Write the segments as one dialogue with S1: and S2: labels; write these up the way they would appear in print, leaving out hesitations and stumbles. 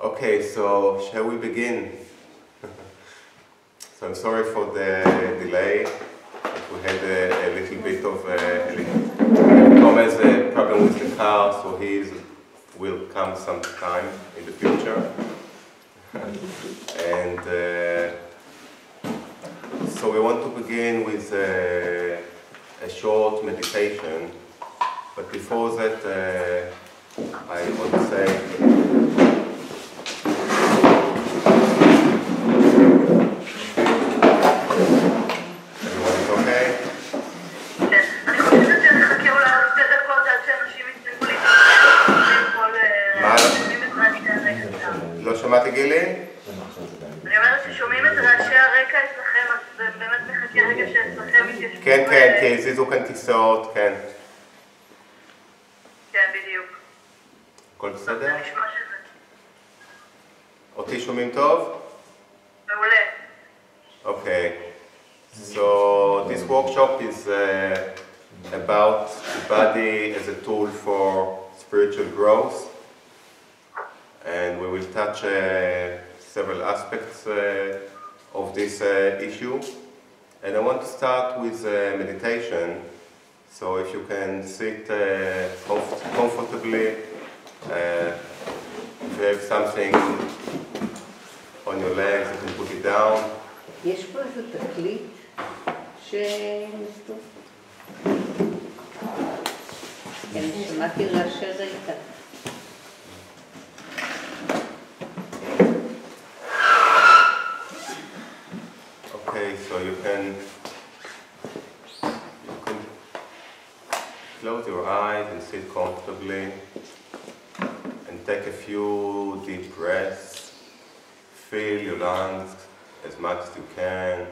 S1: Okay, so shall we begin? So I'm sorry for the delay. We had a little bit of Tomer has a problem with the car, so he will come sometime in the future. And so we want to begin with a short meditation. But before that, I want to say שמעתי גילי?
S2: אני אומרת ששומעים את רעשי הרקע אצלכם, אז זה באמת מחכה רגע שאצלכם יתיישבו.
S1: כן, כן, כי הזיזו כאן כיסאות, כן.
S2: כן, בדיוק.
S1: הכל בסדר?
S2: זה נשמע שזה.
S1: אותי שומעים טוב?
S2: מעולה.
S1: Okay. So this workshop is about the body as a tool for spiritual growth. And we will touch several aspects of this issue. And I want to start with meditation. So if you can sit comfortably, if you have something on your legs, you can put it down.
S3: יש פה איזה תקליט שמסתובב. אני שמעתי רעשי רקע.
S1: Okay, so you can close your eyes and sit comfortably and take a few deep breaths. Fill your lungs as much as you can.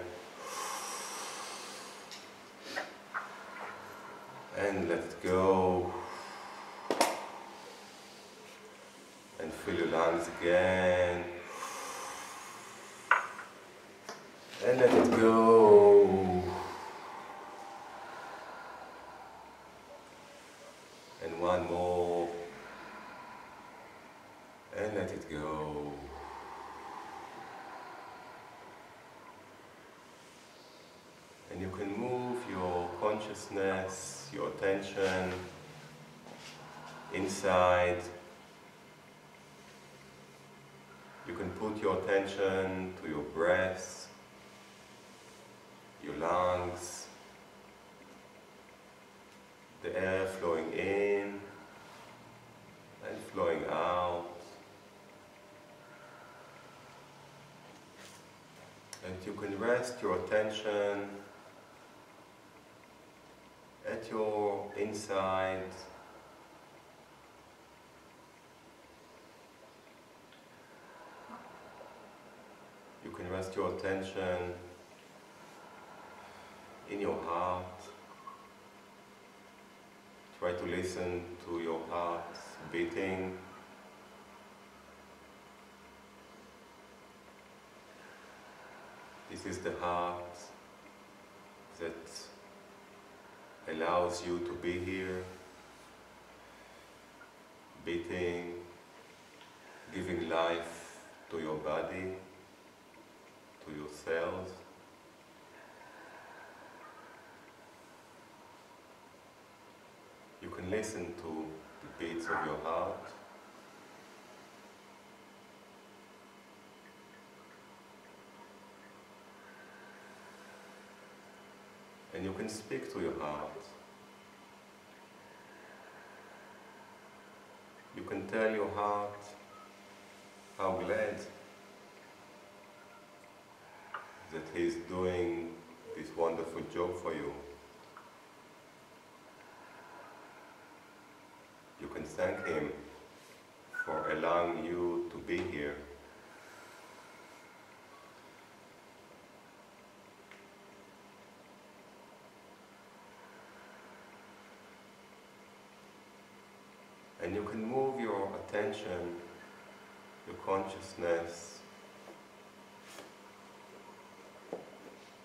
S1: And let it go. And fill your lungs again. And let it go. And one more. And let it go. And you can move your consciousness, your attention inside. You can put your attention to your breath, your lungs, the air flowing in and flowing out. And you can rest your attention at your inside. You can rest your attention in your heart. Try to listen to your heart beating. This is the heart that allows you to be here, beating, giving life to your body, to your cells. You can listen to the beats of your heart. And you can speak to your heart. You can tell your heart how glad that he is doing this wonderful job for you. You can thank him for allowing you to be here. And you can move your attention, your consciousness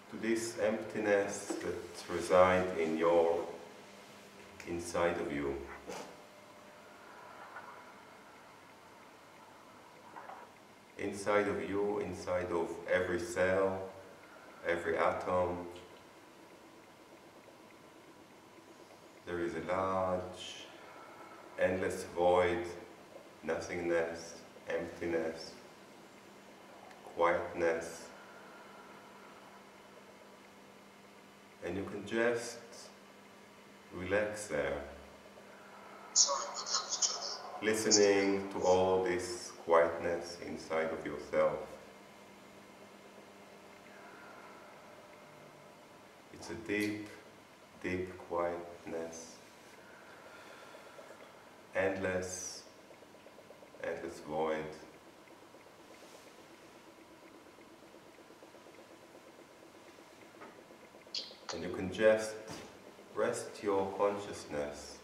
S1: to this emptiness that resides in your inside of you. inside of you, inside of every cell, every atom, there is a large, endless void, nothingness, emptiness, quietness. And you can just relax there, listening to all this quietness inside of yourself. It's a deep, deep quietness, endless, endless void. And you can just rest your consciousness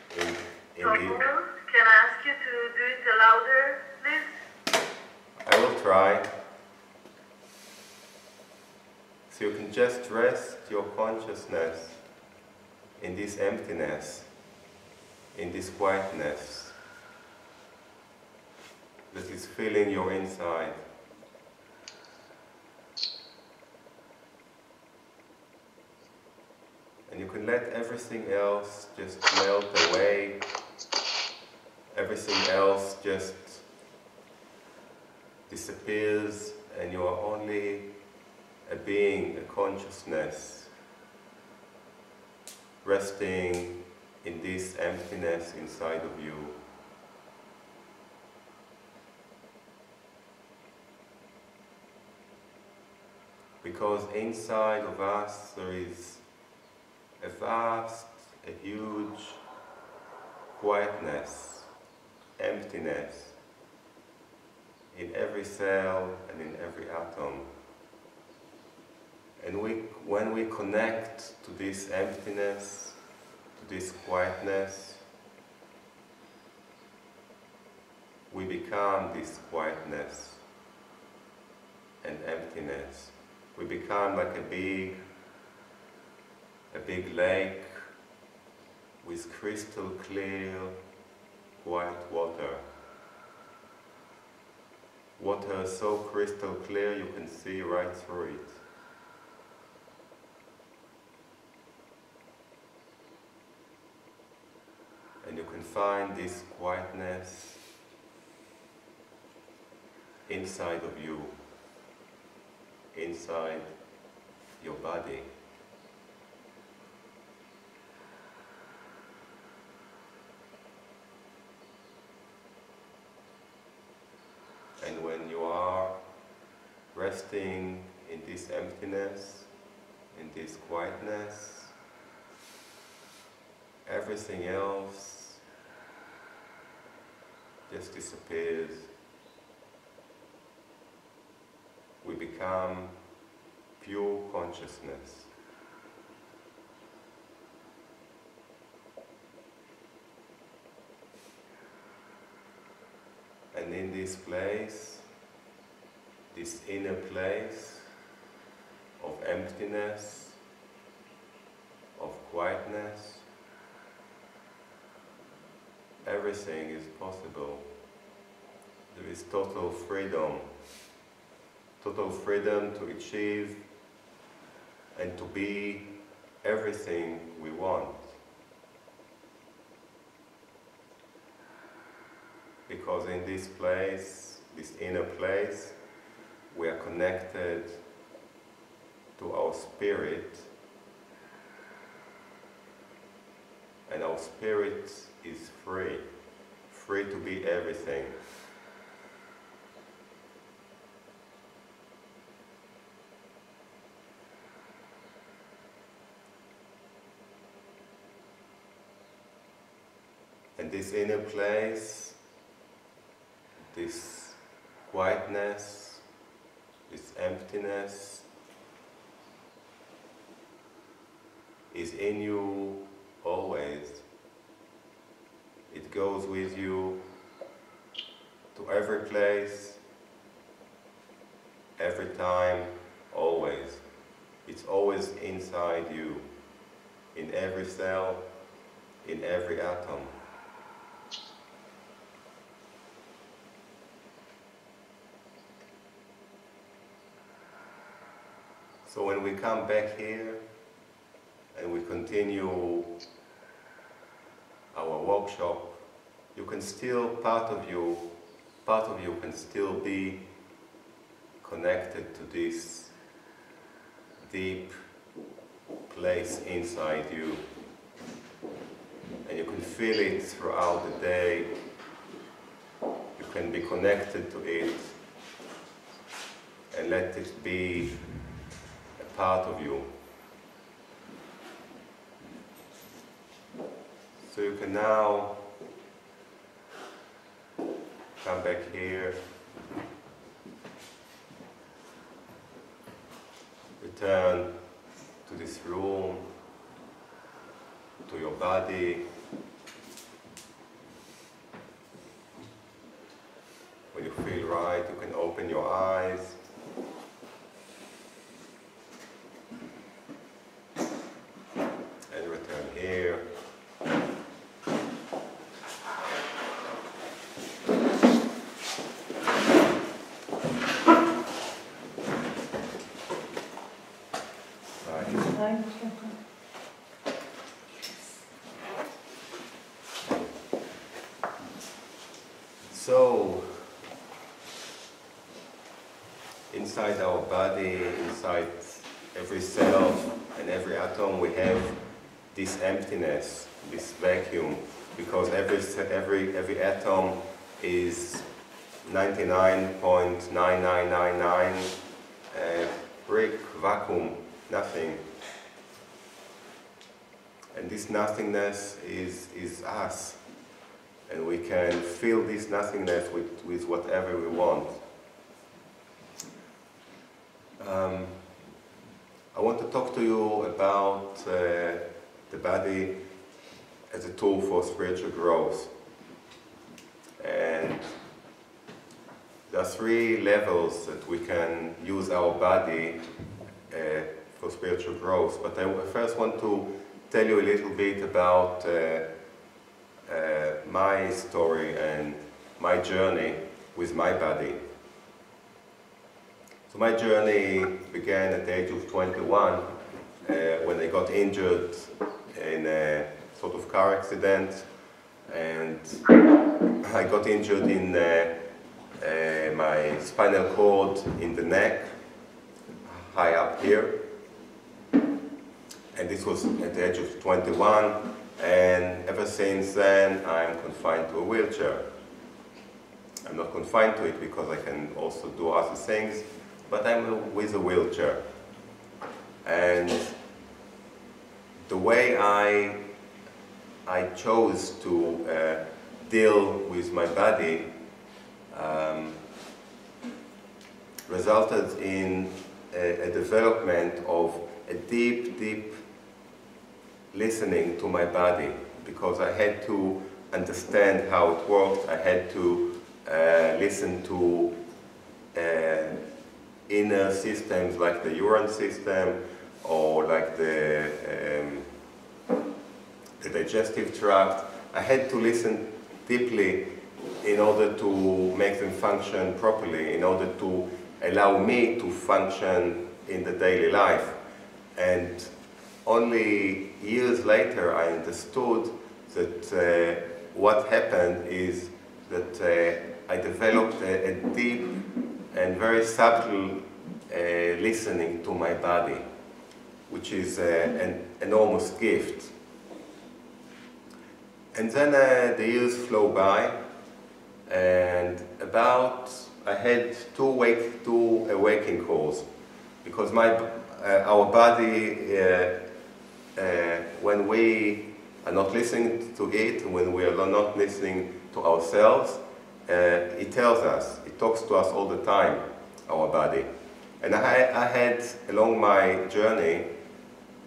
S1: in
S2: Can I ask you to do it louder, please?
S1: I will try. So you can just rest your consciousness in this emptiness, in this quietness that is filling your inside. And you can let everything else just melt away, everything else just disappears, and you are only a being, a consciousness, resting in this emptiness inside of you. Because inside of us there is a vast, a huge quietness, emptiness in every cell and in every atom. And when we connect to this emptiness, to this quietness, we become this quietness and emptiness. We become like a big lake with crystal clear, white water. Water so crystal clear you can see right through it. And you can find this quietness inside of you, inside your body. And when you are resting in this emptiness, in this quietness, everything else just disappears. We become pure consciousness. And in this place, this inner place of emptiness, of quietness, everything is possible. There is total freedom to achieve and to be everything we want. Because in this place, this inner place, we are connected to our spirit, and our spirit is free to be everything. And this inner place, this quietness, this emptiness is in you always. It goes with you to every place, every time, always. It's always inside you, in every cell, in every atom. So when we come back here and we continue our workshop, you can still, part of you can still be connected to this deep place inside you. And you can feel it throughout the day. You can be connected to it and let it be a part of you. So you can now come back here, return to this room, to your body. When you feel right, you can open your eyes. And return here. So, inside our body, inside every cell and every atom, we have this emptiness, this vacuum, because every atom is 99.9999 brick, vacuum, nothing. And this nothingness is us. And we can fill this nothingness with whatever we want. I want to talk to you about the body as a tool for spiritual growth. And there are 3 levels that we can use our body for spiritual growth. But I first want to tell you a little bit about my story and my journey with my body. So my journey began at the age of 21 when I got injured in a sort of car accident, and I got injured in my spinal cord in the neck, high up here, and this was at the age of 21. And ever since then, I'm confined to a wheelchair. I'm not confined to it because I can also do other things, but I'm with a wheelchair. And the way I chose to deal with my body resulted in a development of a deep listening to my body, because I had to understand how it worked. I had to listen to inner systems like the urine system, or like the digestive tract. I had to listen deeply in order to make them function properly, in order to allow me to function in the daily life. And only years later I understood that what happened is that I developed a deep and very subtle listening to my body, which is an enormous gift. And then the years flow by, and I had two awakening calls, because our body, when we are not listening to it, when we are not listening to ourselves, it tells us, it talks to us all the time, our body. And I had, along my journey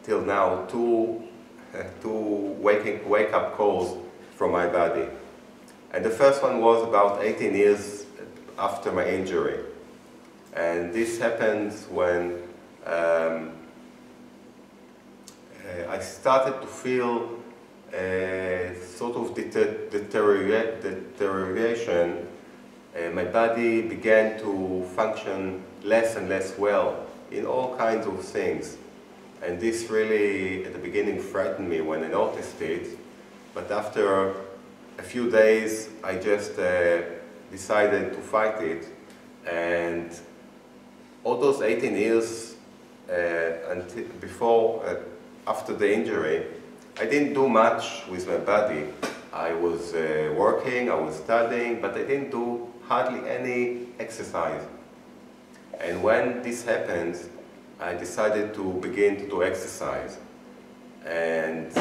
S1: till now, two wake-up calls from my body. And the first one was about 18 years after my injury. And this happened when I started to feel sort of deterioration. My body began to function less and less well. in all kinds of things. And this really, at the beginning, frightened me when I noticed it. But after a few days, I just decided to fight it. And all those 18 years after the injury, I didn't do much with my body. I was working, I was studying, but I didn't do hardly any exercise. And when this happened, I decided to begin to do exercise. And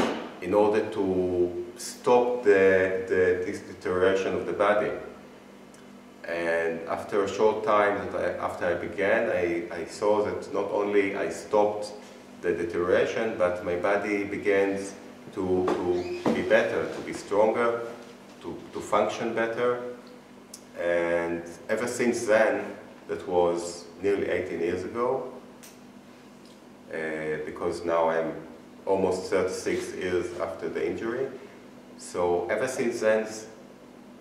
S1: in order to stop this deterioration of the body. And after a short time after I began, I saw that not only I stopped the deterioration, but my body begins to be better, to be stronger, to function better. And ever since then, that was nearly 18 years ago, because now I'm almost 36 years after the injury. So ever since then,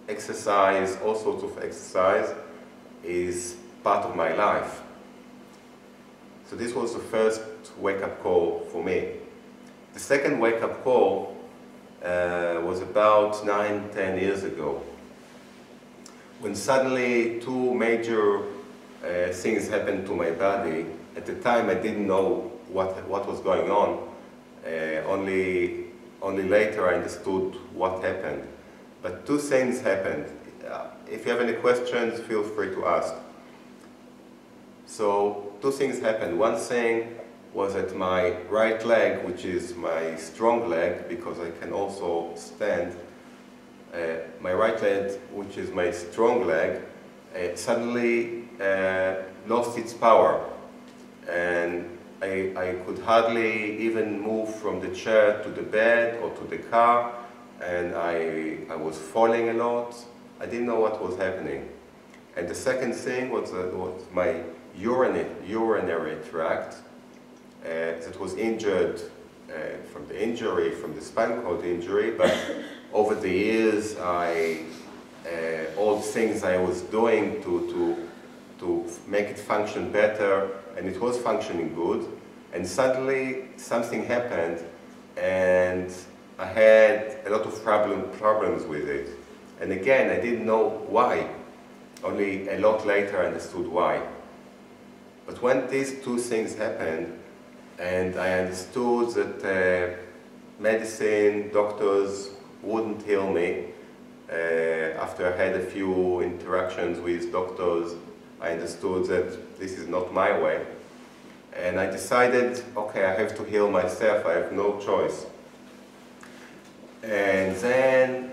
S1: exercise, all sorts of exercise, is part of my life. So this was the first wake-up call for me. The second wake-up call was about 9-10 years ago, when suddenly two major things happened to my body. At the time I didn't know what was going on. Only later I understood what happened. But two things happened. If you have any questions, feel free to ask. So two things happened. One thing was that my right leg, which is my strong leg, because I can also stand, my right leg, which is my strong leg, suddenly lost its power. And I could hardly even move from the chair to the bed or to the car, and I was falling a lot. I didn't know what was happening. And the second thing was my urinary tract that was injured from the injury, from the spinal cord injury, but over the years, all the things I was doing to make it function better, and it was functioning good, and suddenly something happened, and I had a lot of problems with it. And again, I didn't know why. Only a lot later I understood why. But when these two things happened, and I understood that medicine, doctors wouldn't heal me, after I had a few interactions with doctors, I understood that this is not my way. And I decided, okay, I have to heal myself, I have no choice. And then,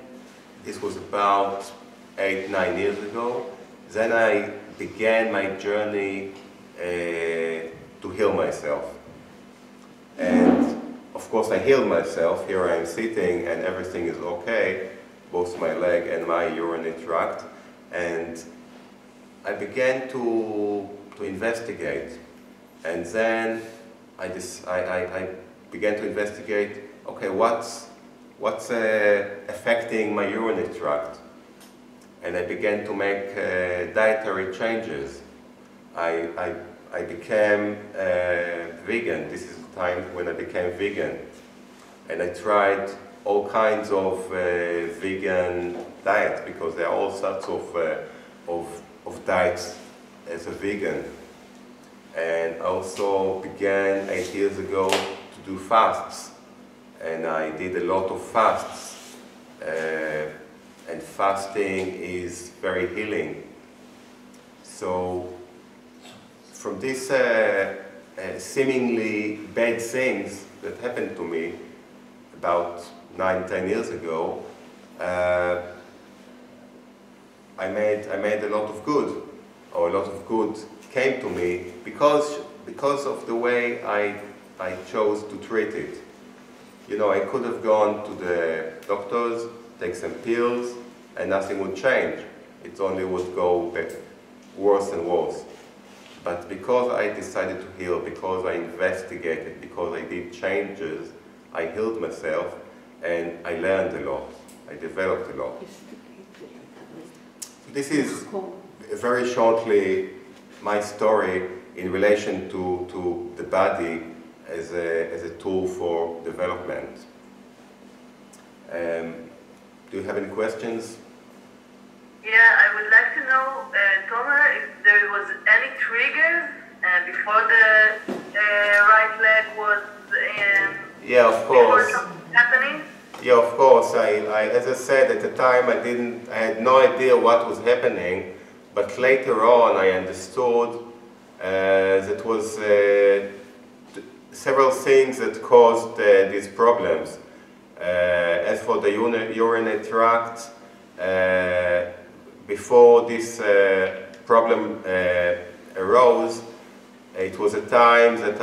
S1: this was about 8-9 years ago, then I began my journey to heal myself. And of course I healed myself. Here I am sitting and everything is okay, both my leg and my urinary tract. And I began to investigate. And then I began to investigate, okay, what's affecting my urinary tract? And I began to make dietary changes. I became vegan. This is the time when I became vegan. And I tried all kinds of vegan diets, because there are all sorts of diets as a vegan. And I also began 8 years ago to do fasts. And I did a lot of fasts. And fasting is very healing. So from these seemingly bad things that happened to me about 9-10 years ago, I made a lot of good, or a lot of good came to me because of the way I chose to treat it. You know, I could have gone to the doctors, take some pills, and nothing would change. It only would go worse and worse. But because I decided to heal, because I investigated, because I did changes, I healed myself, and I learned a lot. I developed a lot. This is, very shortly, my story in relation to the body as a tool for development. Do you have any questions?
S2: Yeah, I would like to know, Tomer, if there was any triggers before the right leg was
S1: yeah, of course.
S2: Happening?
S1: Yeah, of course. As I said, at the time I had no idea what was happening, but later on I understood that was several things that caused these problems. As for the urinary tract, before this problem arose, it was a time that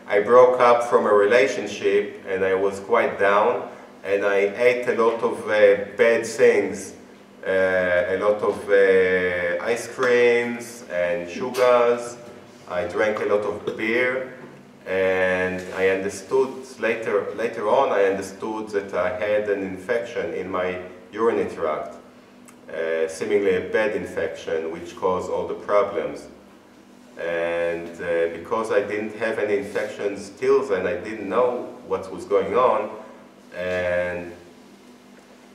S1: I broke up from a relationship and I was quite down, and I ate a lot of bad things, a lot of ice creams and sugars. I drank a lot of beer, and I understood later on I understood that I had an infection in my urinary tract, seemingly a bad infection which caused all the problems. And because I didn't have any infections till then, I didn't know what was going on, and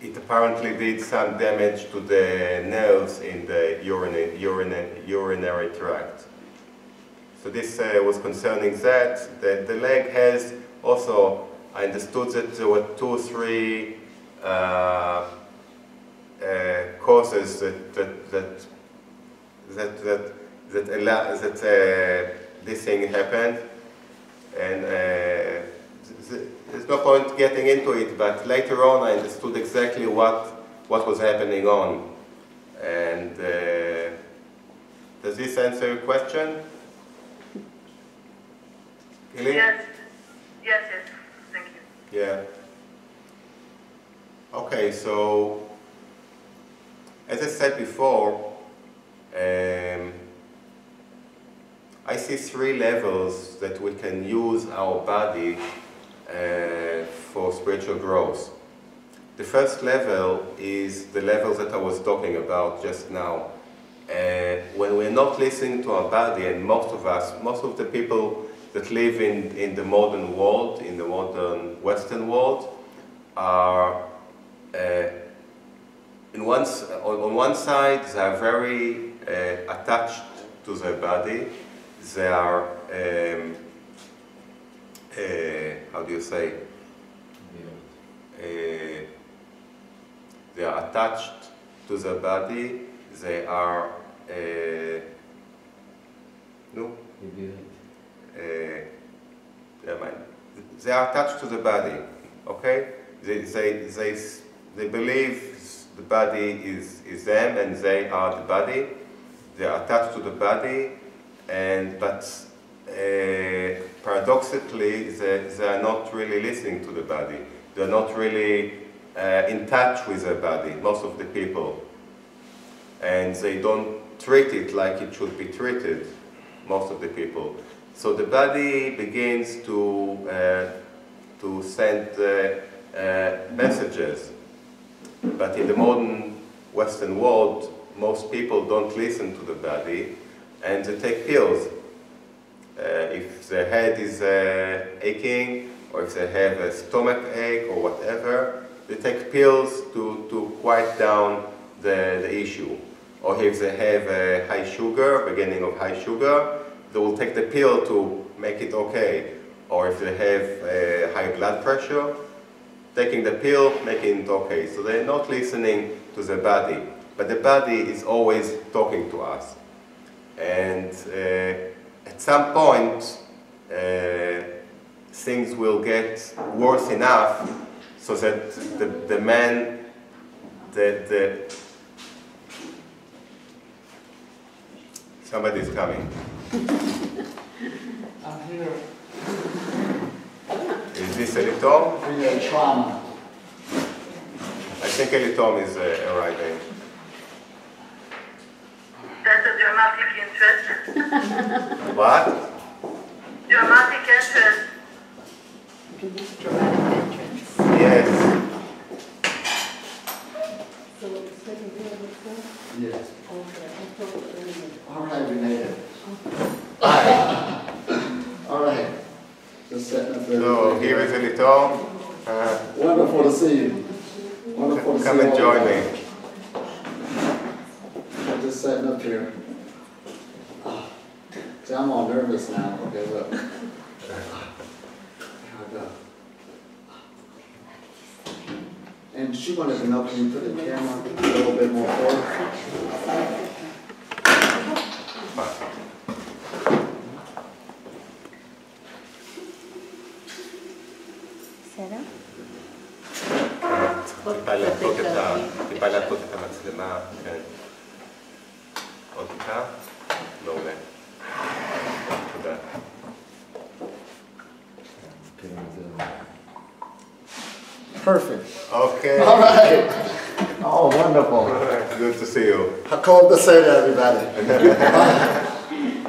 S1: it apparently did some damage to the nerves in the urinary tract. So this was concerning that. The leg has also, I understood that there were 2 or 3 causes that this thing happened, and there's no point getting into it, but later on I understood exactly what was happening on. And does this answer your question? Kely?
S2: Yes, thank you.
S1: Yeah. Okay, so as I said before, I see 3 levels that we can use our body for spiritual growth. The first level is the level that I was talking about just now. When we're not listening to our body, and most of the people that live in the modern world, in the modern Western world, are on one side they are very attached to their body. They are, how do you say? They are attached to their body. They are, no? They are attached to the body. Okay? They believe the body is them and they are the body. They are attached to the body. But paradoxically, they are not really listening to the body. They are not really in touch with their body, most of the people. And they don't treat it like it should be treated, most of the people. So the body begins to send messages. But in the modern Western world, most people don't listen to the body, and they take pills. If their head is aching, or if they have a stomach ache or whatever, they take pills to quiet down the issue. Or if they have a high sugar, beginning of high sugar, they will take the pill to make it okay. Or if they have high blood pressure, taking the pill, making it okay. So they're not listening to the body. But the body is always talking to us. And at some point, things will get worse enough so that the man, somebody is coming.
S4: I'm here.
S1: Is this Elitom?
S4: Create trauma.
S1: I think Elitom is arriving.
S2: That's a dramatic interest.
S1: What?
S2: Dramatic interest.
S3: Dramatic entrance.
S1: Yes.
S3: So it's taking care of itself?
S4: Yes.
S3: Okay, I thought it was
S4: All right, we made it.
S1: Hi.
S4: All right. Just setting up there.
S1: So here is Elitom.
S4: Wonderful to see you. Wonderful to see you.
S1: Come and join me.
S4: I'm just setting up here. See, I'm all nervous now. Okay, look. Here I go. And she wanted to know, can you put the camera a little bit more forward?
S3: בסדר?
S1: טיפה להטות את המצלמה, כן. עוד טיפה? מעולה. תודה.
S4: Perfect.
S1: Okay.
S4: All right. Oh, wonderful.
S1: Good to see you.
S4: How cold to say to everybody.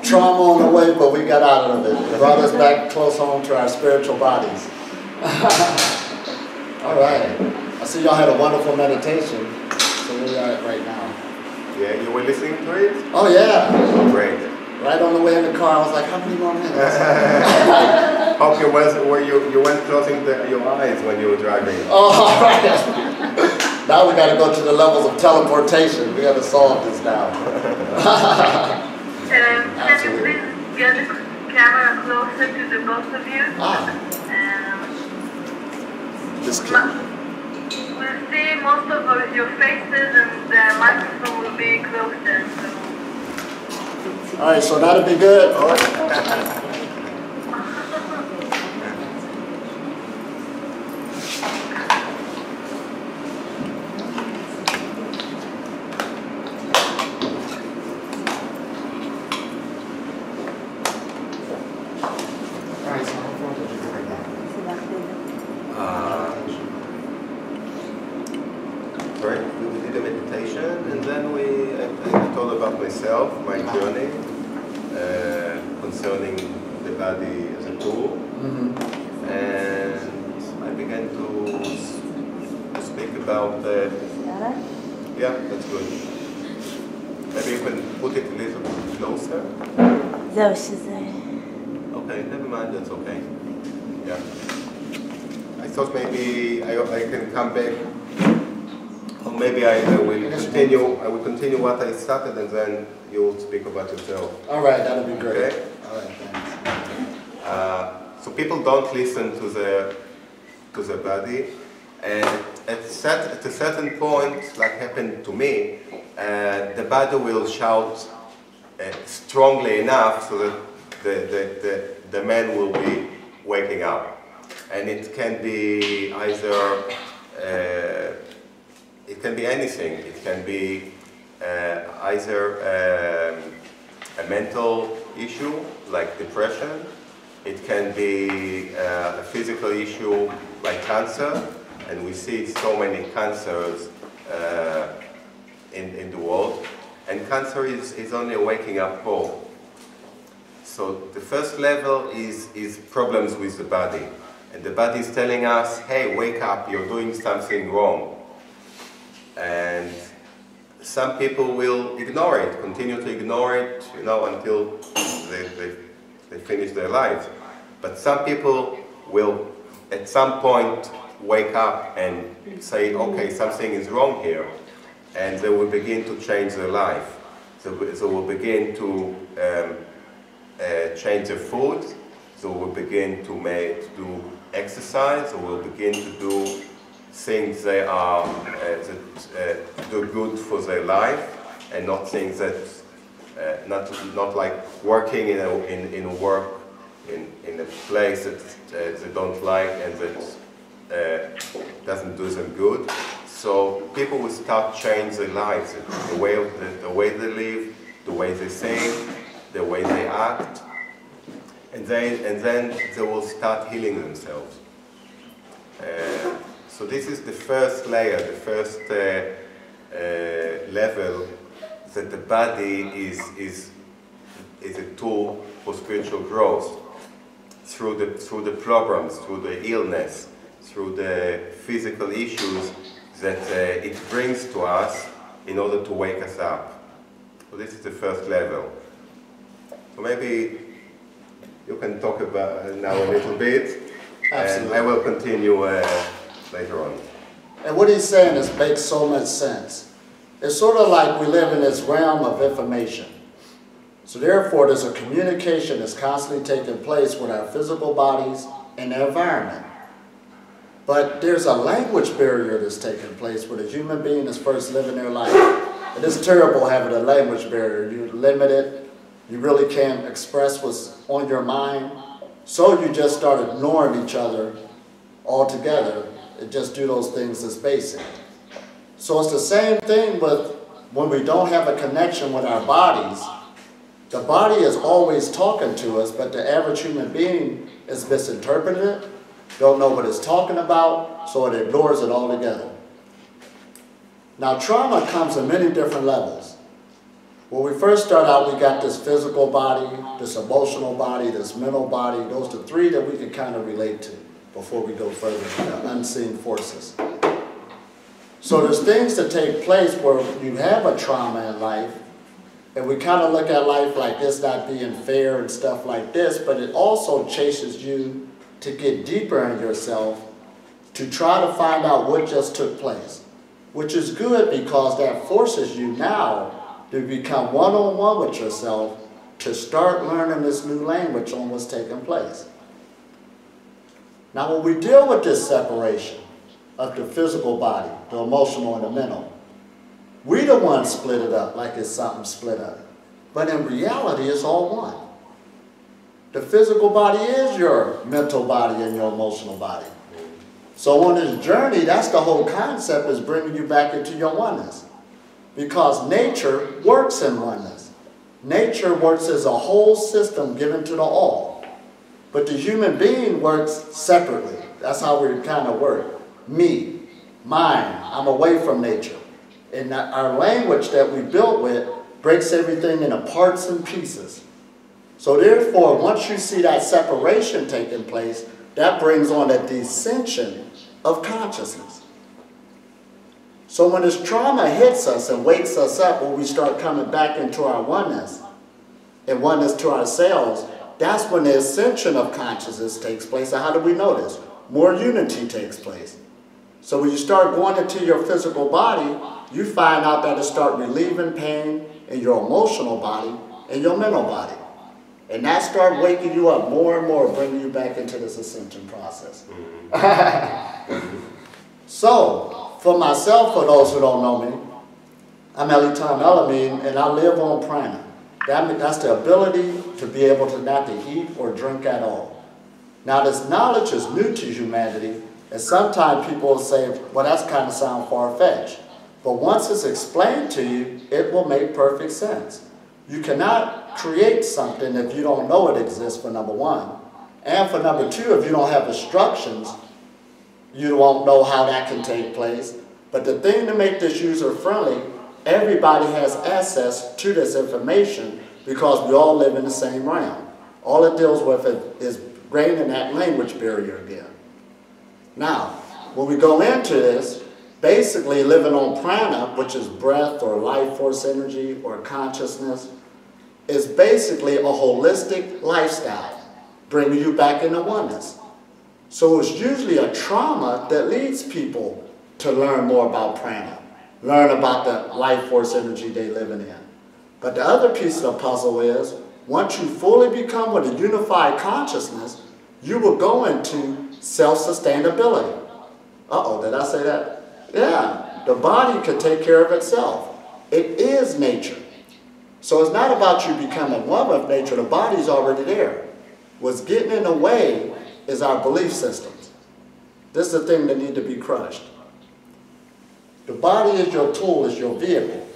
S4: Trauma on the way, but we got out of it. It brought us back close home to our spiritual bodies. All right. I see y'all had a wonderful meditation. So where you at right now?
S1: Yeah, you were listening to it?
S4: Oh, yeah.
S1: Oh, great.
S4: Right on the way in the car, I was like, how many more minutes?
S1: Hope you weren't closing your eyes when you were driving.
S4: Oh, all right. Now we got to go to the levels of teleportation. We got to solve this now.
S2: Can you please get the camera closer to the both of you?
S4: Just
S2: We'll see most of your faces and the microphone will be closer. So.
S4: all right, so that'll be good.
S1: Right, we did a meditation, and then I told about myself, my journey, concerning the body as a tool, and I began to speak about yeah, that's good. Maybe you can put it a little bit closer.
S3: זהו שזה...
S1: Okay, never mind, that's okay. Yeah. I thought maybe I can come back. Or maybe I will continue what I started, and then you will speak about yourself.
S4: All right, that'll be great.
S1: Okay?
S4: All right, thanks.
S1: So people don't listen to the body, and at a certain point, like happened to me, the body will shout strongly enough so that the man will be waking up, and it can be either. It can be anything. It can be either a mental issue like depression. It can be a physical issue like cancer, and we see so many cancers in the world. And cancer is only a waking up call. So the first level is problems with the body. And the body is telling us, hey, wake up, you're doing something wrong. And some people will ignore it, continue to ignore it, you know, until they finish their lives. But some people will, at some point, wake up and say, okay, something is wrong here. And they will begin to change their life. They will begin to change their food. They will begin to do exercise. They will begin to do things they are that do good for their life, and not things that not like working in work in a place that they don't like and that doesn't do them good. So people will start change their lives, the way they live, the way they think, the way they act, and then they will start healing themselves. So this is the first layer, the first level, that the body is a tool for spiritual growth through the problems, through the illness, through the physical issues that it brings to us in order to wake us up. So this is the first level. So maybe you can talk about now a little bit, and I will continue later on.
S4: And what he's saying makes so much sense. It's sort of like we live in this realm of information. So therefore, there's a communication that's constantly taking place with our physical bodies and the environment. But there's a language barrier that's taking place where the human being is first living their life. And it's terrible having a language barrier. You're limited. You really can't express what's on your mind. So you just start ignoring each other altogether and just do those things that's basic. So it's the same thing with when we don't have a connection with our bodies. The body is always talking to us, but the average human being is misinterpreting it, don't know what it's talking about, so it ignores it altogether. Now, trauma comes in many different levels. When we first start out, we got this physical body, this emotional body, this mental body. Those are the three that we can kind of relate to before we go further into unseen forces. So there's things that take place where you have a trauma in life, and we kind of look at life like this not being fair and stuff like this, but it also chases you to get deeper in yourself to try to find out what just took place, which is good because that forces you now to become one-on-one with yourself to start learning this new language on what's taking place. Now, when we deal with this separation of the physical body, the emotional and the mental, we the ones split it up like it's something split up. But in reality, it's all one. The physical body is your mental body and your emotional body. So on this journey, that's the whole concept, is bringing you back into your oneness. Because nature works in oneness. Nature works as a whole system given to the all. But the human being works separately. That's how we kind of work. Me, mine, I'm away from nature. And our language that we built with breaks everything into parts and pieces. So therefore, once you see that separation taking place, that brings on a dissension of consciousness. So when this trauma hits us and wakes us up, when we start coming back into our oneness, and oneness to ourselves, that's when the ascension of consciousness takes place. And how do we know this? More unity takes place. So when you start going into your physical body, you find out that it starts relieving pain in your emotional body and your mental body. And that starts waking you up more and more, bringing you back into this ascension process. So, for myself, for those who don't know me, I'm Elitom El-Amin, and I live on prana. That's the ability to be able to not to eat or drink at all. Now, this knowledge is new to humanity, and sometimes people will say, well, that's kind of sound far-fetched. But once it's explained to you, it will make perfect sense. You cannot create something if you don't know it exists, for number one. And for number two, if you don't have instructions, you won't know how that can take place. But the thing to make this user-friendly, everybody has access to this information because we all live in the same realm. All it deals with is breaking that language barrier again. Now, when we go into this, basically living on prana, which is breath or life force energy or consciousness, is basically a holistic lifestyle, bringing you back into oneness. So it's usually a trauma that leads people to learn more about prana, learn about the life force energy they're living in. But the other piece of the puzzle is, once you fully become with a unified consciousness, you will go into self-sustainability. Uh-oh, did I say that? Yeah, the body can take care of itself. It is nature. So it's not about you becoming one with nature. The body's already there. What's getting in the way is our belief systems. This is the thing that needs to be crushed. The body is your tool, is your vehicle.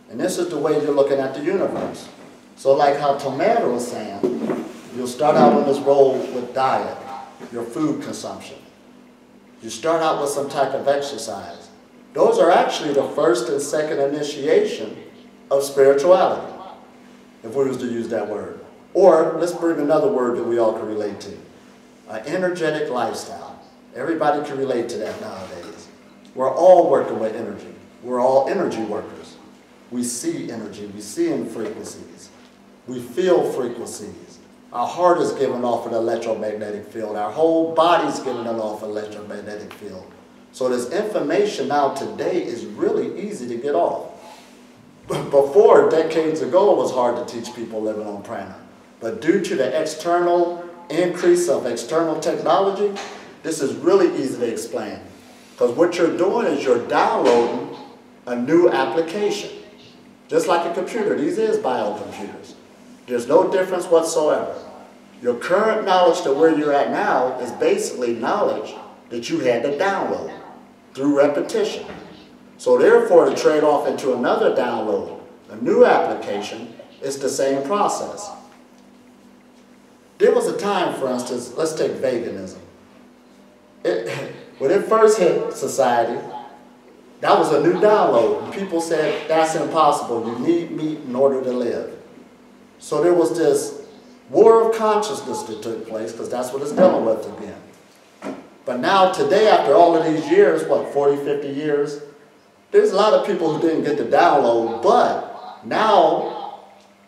S4: And this is the way you're looking at the universe. So like how Tומר was saying, you'll start out on this road with diet, your food consumption. You start out with some type of exercise. Those are actually the first and second initiation of spirituality, if we was to use that word. Or let's bring another word that we all can relate to. An energetic lifestyle. Everybody can relate to that nowadays. We're all working with energy. We're all energy workers. We see energy. We see in frequencies. We feel frequencies. Our heart is giving off an electromagnetic field. Our whole body's giving it off an electromagnetic field. So this information now today is really easy to get off. Before, decades ago, it was hard to teach people living on prana. But due to the external increase of external technology, this is really easy to explain. Because what you're doing is you're downloading a new application. Just like a computer, these is biocomputers. There's no difference whatsoever. Your current knowledge to where you're at now is basically knowledge that you had to download through repetition. So therefore, to trade off into another download, a new application, it's the same process. There was a time, for instance, let's take veganism. When it first hit society, that was a new download. And people said, that's impossible. You need meat in order to live. So there was this war of consciousness that took place, because that's what it's dealing with again. But now, today, after all of these years, what, 40, 50 years, there's a lot of people who didn't get the download, but now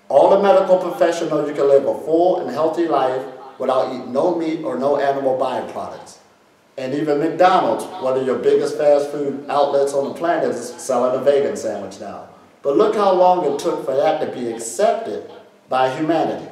S4: all the medical profession knows you can live a full and healthy life without eating no meat or no animal byproducts. And even McDonald's, one of your biggest fast food outlets on the planet, is selling a vegan sandwich now. But look how long it took for that to be accepted by humanity.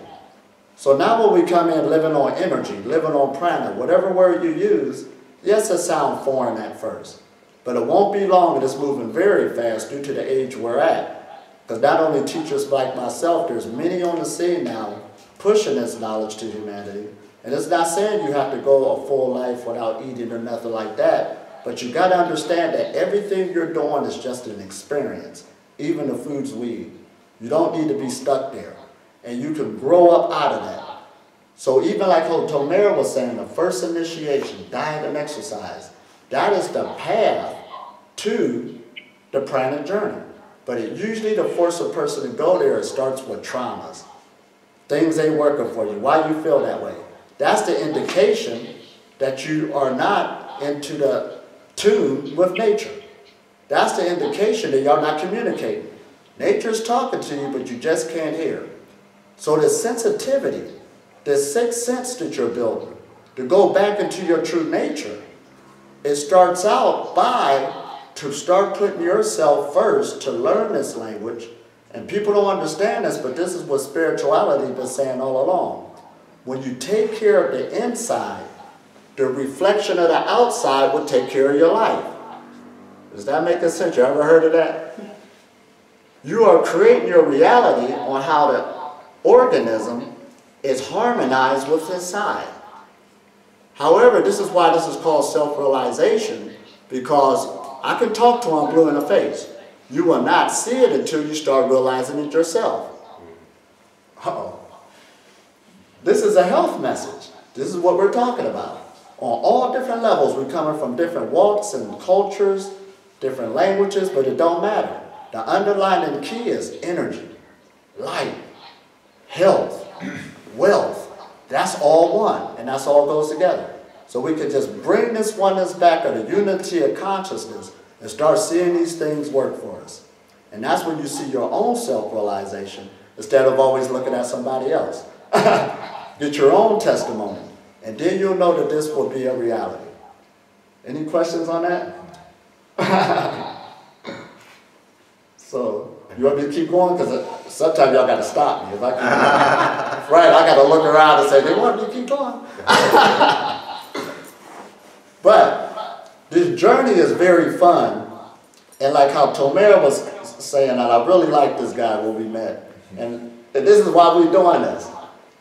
S4: So now when we come in living on energy, living on prana, whatever word you use, yes, it sounds foreign at first. But it won't be long, and it's moving very fast due to the age we're at. Because not only teachers like myself, there's many on the scene now pushing this knowledge to humanity. And it's not saying you have to go a full life without eating or nothing like that. But you got to understand that everything you're doing is just an experience. Even the foods we eat. You don't need to be stuck there. And you can grow up out of that. So even like how Tomer was saying, the first initiation, diet and exercise, that is the path to the prana journey. But it usually, to force a person to go there, it starts with traumas. Things ain't working for you. Why you feel that way? That's the indication that you are not into the tune with nature. That's the indication that you're not communicating. Nature's talking to you, but you just can't hear. So this sensitivity, this sixth sense that you're building, to go back into your true nature, it starts out by to start putting yourself first to learn this language. And people don't understand this, but this is what spirituality has been saying all along. When you take care of the inside, the reflection of the outside will take care of your life. Does that make sense? You ever heard of that? You are creating your reality on how the organism is harmonized with inside. However, this is why this is called self-realization, because I can talk to them blue in the face. You will not see it until you start realizing it yourself. Uh-oh. This is a health message. This is what we're talking about. On all different levels, we're coming from different walks and cultures, different languages, but it don't matter. The underlying key is energy, light, health, wealth. That's all one, and that's all goes together. So we can just bring this oneness back, or the unity of consciousness, and start seeing these things work for us. And that's when you see your own self-realization, instead of always looking at somebody else. Get your own testimony, and then you'll know that this will be a reality. Any questions on that? So, you want me to keep going? Because sometimes y'all got to stop me. If I keep going, right, I got to look around and say, they want me to keep going. But this journey is very fun. And like how Tomer was saying, and I really like this guy when we met. And this is why we're doing this.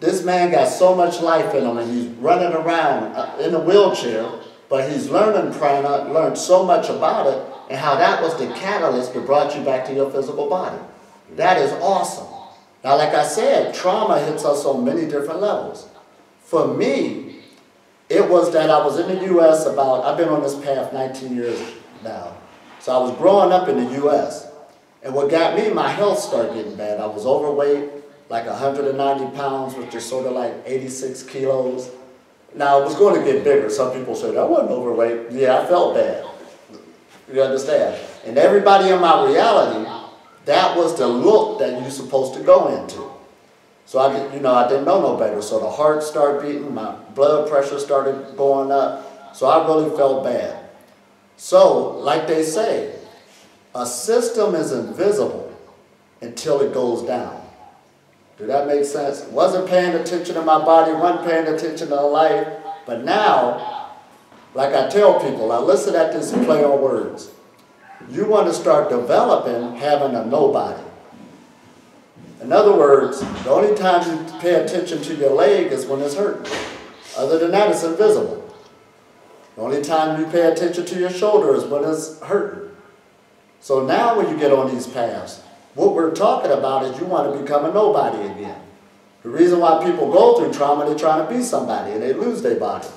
S4: This man got so much life in him, and he's running around in a wheelchair, but he's learning prana, learned so much about it, and how that was the catalyst that brought you back to your physical body. That is awesome. Now, like I said, trauma hits us on many different levels. For me, it was that I was in the U.S. I've been on this path 19 years now. So I was growing up in the U.S. And what got me, my health started getting bad. I was overweight, like 190 pounds, which is sort of like 86 kilos. Now, it was going to get bigger. Some people said, I wasn't overweight. Yeah, I felt bad. You understand? And everybody in my reality, that was the look that you're supposed to go into. So I didn't know no better. So the heart started beating, my blood pressure started going up. So I really felt bad. So, like they say, a system is invisible until it goes down. Did that make sense? Wasn't paying attention to my body, wasn't paying attention to life. But now, like I tell people, I listen at this play on words. You want to start developing having a nobody. In other words, the only time you pay attention to your leg is when it's hurting. Other than that, it's invisible. The only time you pay attention to your shoulder is when it's hurting. So now when you get on these paths, what we're talking about is you want to become a nobody again. The reason why people go through trauma, they're trying to be somebody and they lose their body.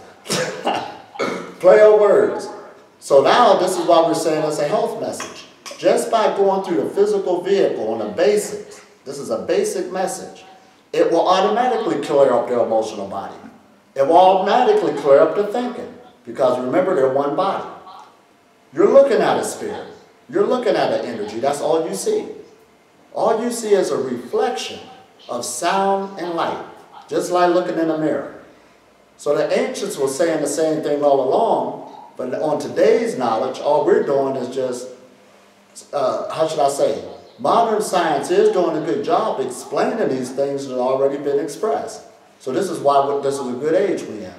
S4: Play on words. So now this is why we're saying it's a health message. Just by going through the physical vehicle on the basics, this is a basic message, it will automatically clear up their emotional body. It will automatically clear up the thinking. Because remember, they're one body. You're looking at a spirit. You're looking at an energy. That's all you see. All you see is a reflection of sound and light, just like looking in a mirror. So the ancients were saying the same thing all along, but on today's knowledge, all we're doing is just, how should I say, modern science is doing a good job explaining these things that have already been expressed. So this is why this is a good age we're in.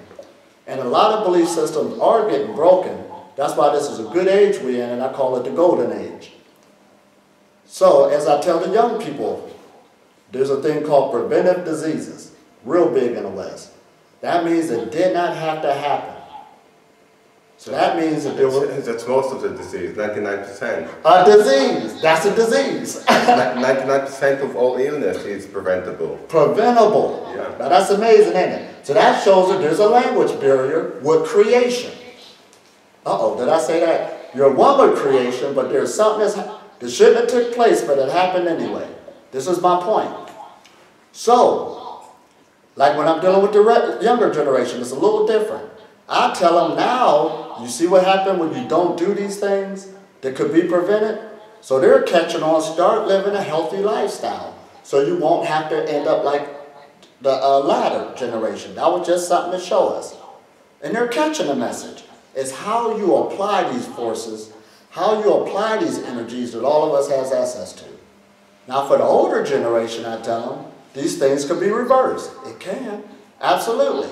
S4: And a lot of belief systems are getting broken. That's why this is a good age we're in, and I call it the golden age. So, as I tell the young people, there's a thing called preventive diseases, real big in the West. That means it did not have to happen. So that means that there was...
S1: That's most of the disease, 99%.
S4: A disease, that's a disease.
S1: 99% of all illness is preventable.
S4: Preventable.
S1: Yeah.
S4: Now that's amazing, ain't it? So that shows that there's a language barrier with creation. Uh-oh, did I say that? You're one with creation, but there's something that shouldn't have took place, but it happened anyway. This is my point. So, like when I'm dealing with the younger generation, it's a little different. I tell them now, you see what happened when you don't do these things that could be prevented? So they're catching on, start living a healthy lifestyle. So you won't have to end up like the latter generation. That was just something to show us. And they're catching the message. It's how you apply these forces, how you apply these energies that all of us has access to. Now for the older generation, I tell them, these things can be reversed. It can, absolutely.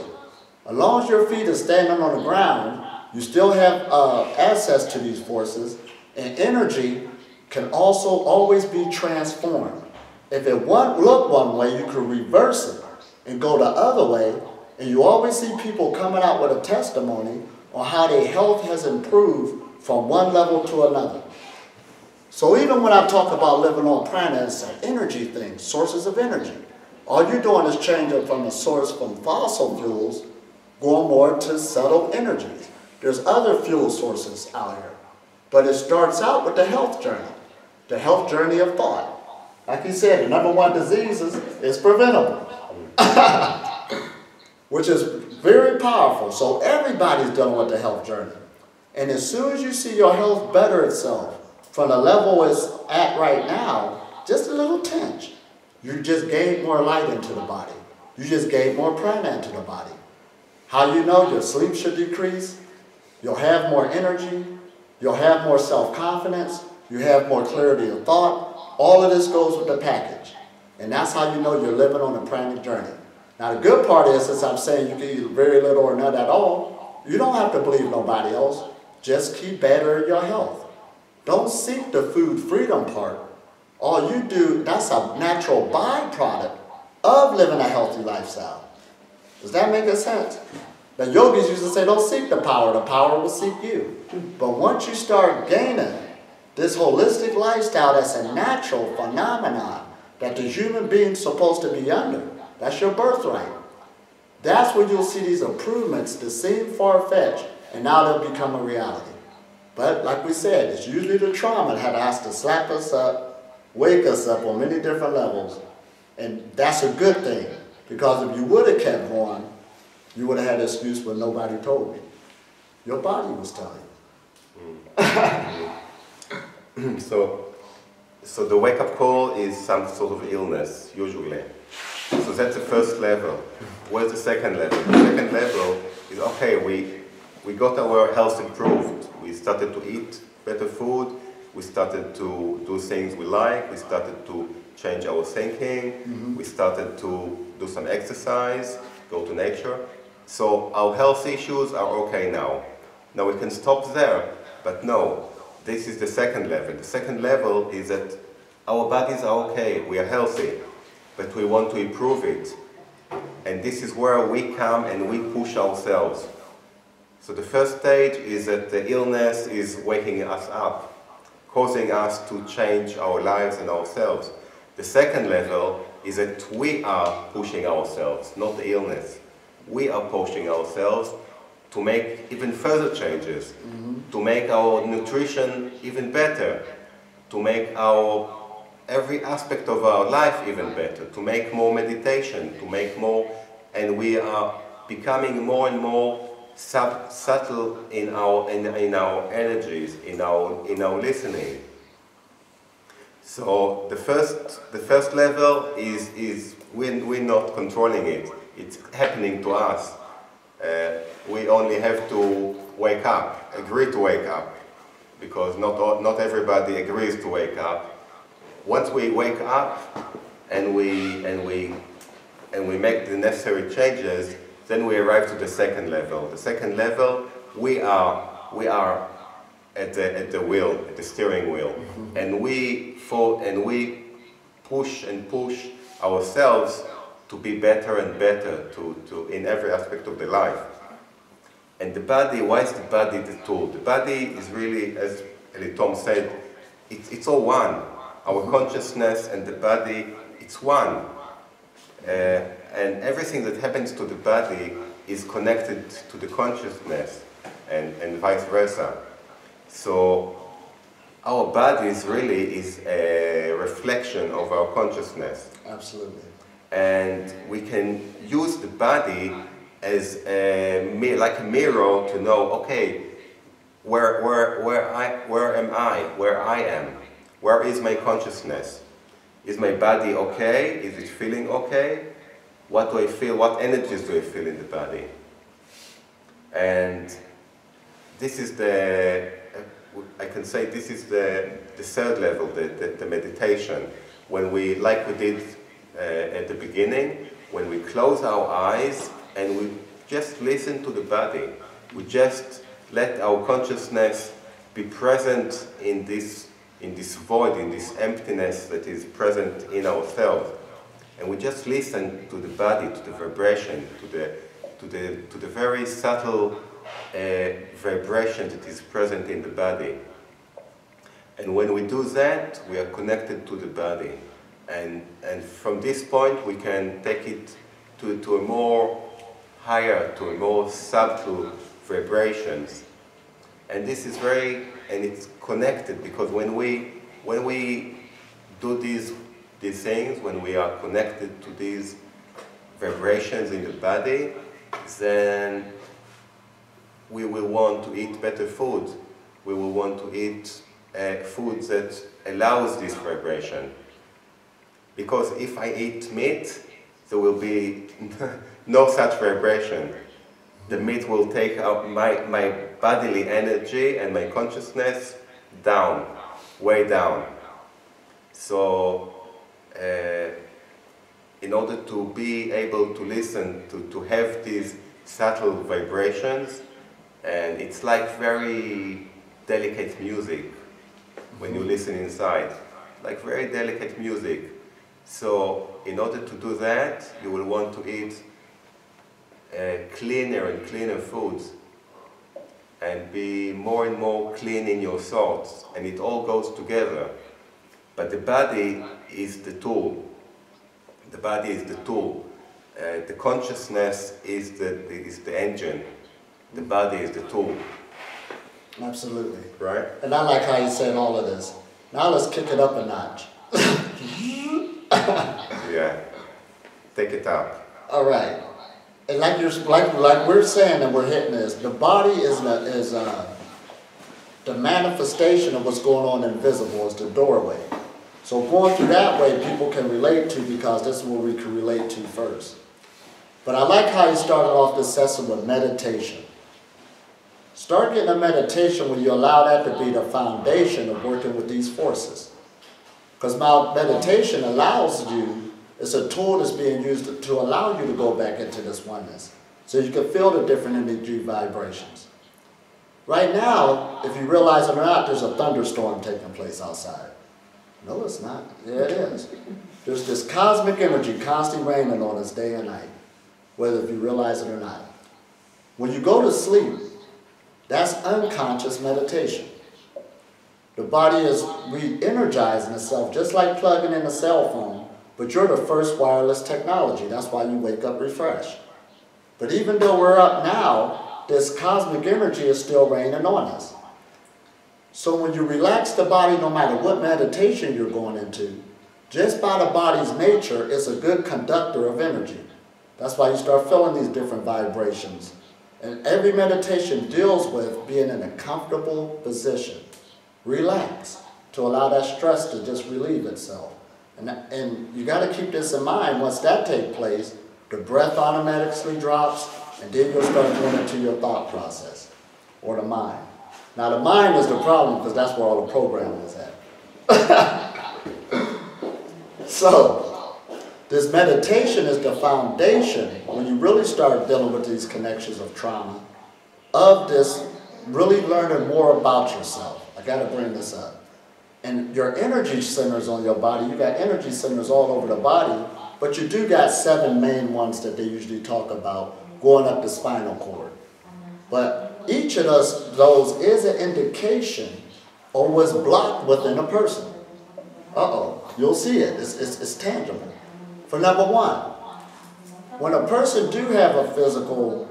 S4: As long as your feet are standing on the ground, you still have access to these forces, and energy can also always be transformed. If it won't look one way, you can reverse it and go the other way, and you always see people coming out with a testimony on how their health has improved from one level to another. So even when I talk about living on prana, it's an energy thing, sources of energy. All you're doing is changing from a source from fossil fuels, going more to subtle energies. There's other fuel sources out here. But it starts out with the health journey of thought. Like he said, the number one disease is preventable, which is very powerful. So everybody's dealing with the health journey. And as soon as you see your health better itself from the level it's at right now, just a little tinge, you just gave more light into the body. You just gave more prana into the body. How you know? Your sleep should decrease, you'll have more energy, you'll have more self-confidence, you have more clarity of thought. All of this goes with the package. And that's how you know you're living on a pranic journey. Now the good part is, since I'm saying you can eat very little or none at all, you don't have to believe nobody else. Just keep bettering your health. Don't seek the food freedom part. All you do, that's a natural byproduct of living a healthy lifestyle. Does that make sense? The yogis used to say, don't seek the power will seek you. But once you start gaining this holistic lifestyle, that's a natural phenomenon that the human being's supposed to be under. That's your birthright. That's when you'll see these improvements that seem far-fetched, and now they'll become a reality. But like we said, it's usually the trauma that has to slap us up, wake us up on many different levels. And that's a good thing, because if you would have kept going, you would have had an excuse when nobody told me. Your body was telling you.
S1: So the wake-up call is some sort of illness, usually. So that's the first level. Where's the second level? The second level is, okay, we got our health improved. We started to eat better food. We started to do things we like. We started to change our thinking. We started to do some exercise, go to nature. So our health issues are okay now. Now we can stop there, but no, this is the second level. The second level is that our bodies are okay, we are healthy, but we want to improve it. And this is where we come and we push ourselves. So the first stage is that the illness is waking us up, causing us to change our lives and ourselves. The second level is that we are pushing ourselves, not the illness. We are pushing ourselves to make even further changes, to make our nutrition even better, to make our every aspect of our life even better, to make more meditation, to make more, and we are becoming more and more subtle in our energies, in our listening. So the first level is we're not controlling it. It's happening to us. We only have to wake up, agree to wake up, because not everybody agrees to wake up. Once we wake up and we make the necessary changes, then we arrive to the second level. The second level, we are at the wheel, at the steering wheel, and we push and push ourselves to be better and better to in every aspect of the life. And the body, why is the body the tool? The body is really, as Elitom said, it's all one. Our consciousness and the body, it's one. And everything that happens to the body is connected to the consciousness and vice versa. So our bodies really is a reflection of our consciousness.
S4: Absolutely.
S1: And we can use the body as like a mirror to know, okay, where am I? Where I am? Where is my consciousness? Is my body okay? Is it feeling okay? What do I feel? What energies do I feel in the body? And this is I can say this is the third level, the meditation. When we, like we did at the beginning, when we close our eyes and we just listen to the body, we just let our consciousness be present in this void, in this emptiness that is present in ourselves, and we just listen to the body, to the vibration, to the very subtle vibration that is present in the body. And when we do that, we are connected to the body. And from this point, we can take it to a more higher, to a more subtle vibrations. And this is and it's connected, because when we do these things, when we are connected to these vibrations in the body, then we will want to eat better food. We will want to eat food that allows this vibration. Because if I eat meat, there will be no such vibration. The meat will take out my bodily energy and my consciousness down, way down. So, in order to be able to listen, to have these subtle vibrations, and it's like very delicate music when you listen inside, like very delicate music. So, in order to do that, you will want to eat cleaner and cleaner foods, and be more and more clean in your thoughts, and it all goes together. But the body is the tool. The body is the tool. The consciousness is the engine. The body is the tool.
S4: Absolutely.
S1: Right?
S4: And I like how you said all of this. Now let's kick it up a notch.
S1: Yeah. Take it up.
S4: All right. And like we're saying, and we're hitting this, the body is the manifestation of what's going on invisible, is the doorway. So going through that way, people can relate to, because this is what we can relate to first. But I like how he started off this session with meditation. Start getting a meditation when you allow that to be the foundation of working with these forces. Because meditation allows you, it's a tool that's being used to allow you to go back into this oneness. So you can feel the different energy vibrations. Right now, if you realize it or not, there's a thunderstorm taking place outside. No, it's not. Yeah, it is. There's this cosmic energy constantly raining on us day and night, whether if you realize it or not. When you go to sleep, that's unconscious meditation. The body is re-energizing itself, just like plugging in a cell phone, but you're the first wireless technology. That's why you wake up refreshed. But even though we're up now, this cosmic energy is still raining on us. So when you relax the body, no matter what meditation you're going into, just by the body's nature, it's a good conductor of energy. That's why you start feeling these different vibrations. And every meditation deals with being in a comfortable position. Relax, to allow that stress to just relieve itself. And you got to keep this in mind. Once that takes place, the breath automatically drops, and then you'll start going into your thought process, or the mind. Now the mind is the problem, because that's where all the programming is at. So, this meditation is the foundation, when you really start dealing with these connections of trauma, of this really learning more about yourself. I got to bring this up. And your energy centers on your body, you got energy centers all over the body, but you do got 7 main ones that they usually talk about going up the spinal cord. But each of those is an indication of what's blocked within a person. Uh-oh, you'll see it. It's tangible. For number one, when a person do have a physical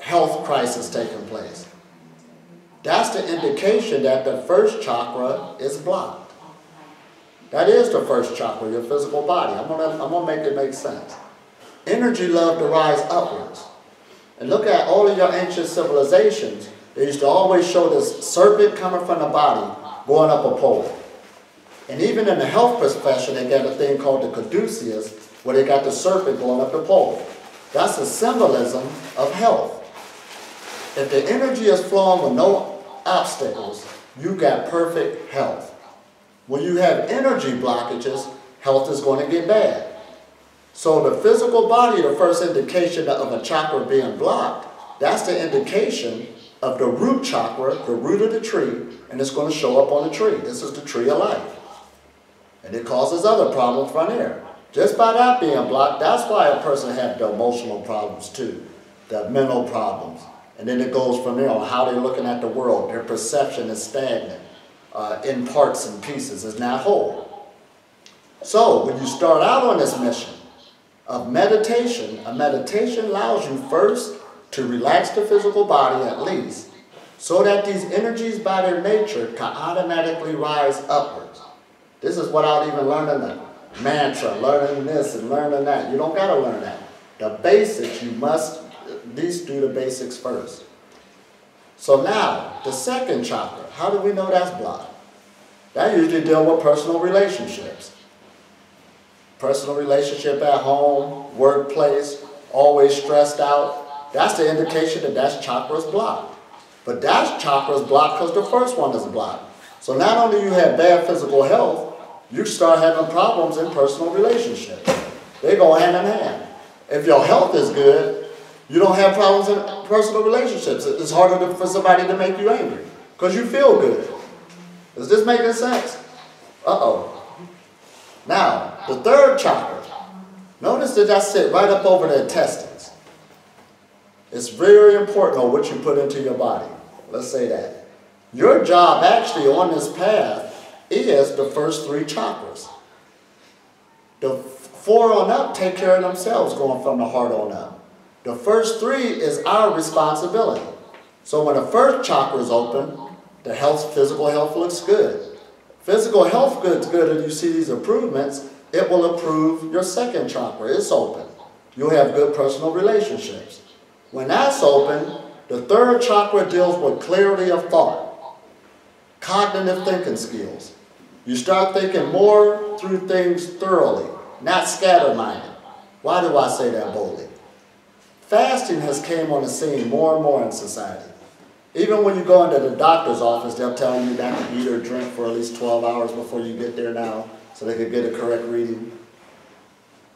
S4: health crisis taking place, that's the indication that the first chakra is blocked. That is the first chakra, your physical body. I'm gonna make it make sense. Energy love to rise upwards. And look at all of your ancient civilizations. They used to always show this serpent coming from the body going up a pole. And even in the health profession, they got a thing called the caduceus, where they got the serpent going up the pole. That's a symbolism of health. If the energy is flowing with no obstacles, you got perfect health. When you have energy blockages, health is going to get bad. So the physical body, the first indication of a chakra being blocked, that's the indication of the root chakra, the root of the tree, and it's going to show up on the tree. This is the tree of life. And it causes other problems from there. Just by that being blocked, that's why a person has the emotional problems too, the mental problems. And then it goes from there on how they're looking at the world. Their perception is stagnant, in parts and pieces. It's not whole. So when you start out on this mission of meditation, a meditation allows you first to relax the physical body at least, so that these energies by their nature can automatically rise upwards. This is without even learning the mantra, learning this and learning that. You don't got to learn that. The basics, you must at least do the basics first. So now, the second chakra, how do we know that's blocked? That usually deals with personal relationships. Personal relationship at home, workplace, always stressed out. That's the indication that that chakra's blocked. But that chakra's blocked because the first one is blocked. So not only you have bad physical health, you start having problems in personal relationships. They go hand in hand. If your health is good, you don't have problems in personal relationships. It's harder for somebody to make you angry because you feel good. Is this making sense? Uh-oh. Now, the third chakra. Notice that I sit right up over the intestines. It's very important on what you put into your body. Let's say that. Your job actually on this path is the first 3 chakras. The 4 on up take care of themselves going from the heart on up. The first 3 is our responsibility. So when the first chakra is open, the physical health looks good. Physical health looks good and you see these improvements, it will improve your second chakra. It's open. You'll have good personal relationships. When that's open, the third chakra deals with clarity of thought, cognitive thinking skills. You start thinking more through things thoroughly, not scatter-minded. Why do I say that boldly? Fasting has came on the scene more and more in society. Even when you go into the doctor's office, they'll tell you not to eat or drink for at least 12 hours before you get there now, so they can get a correct reading.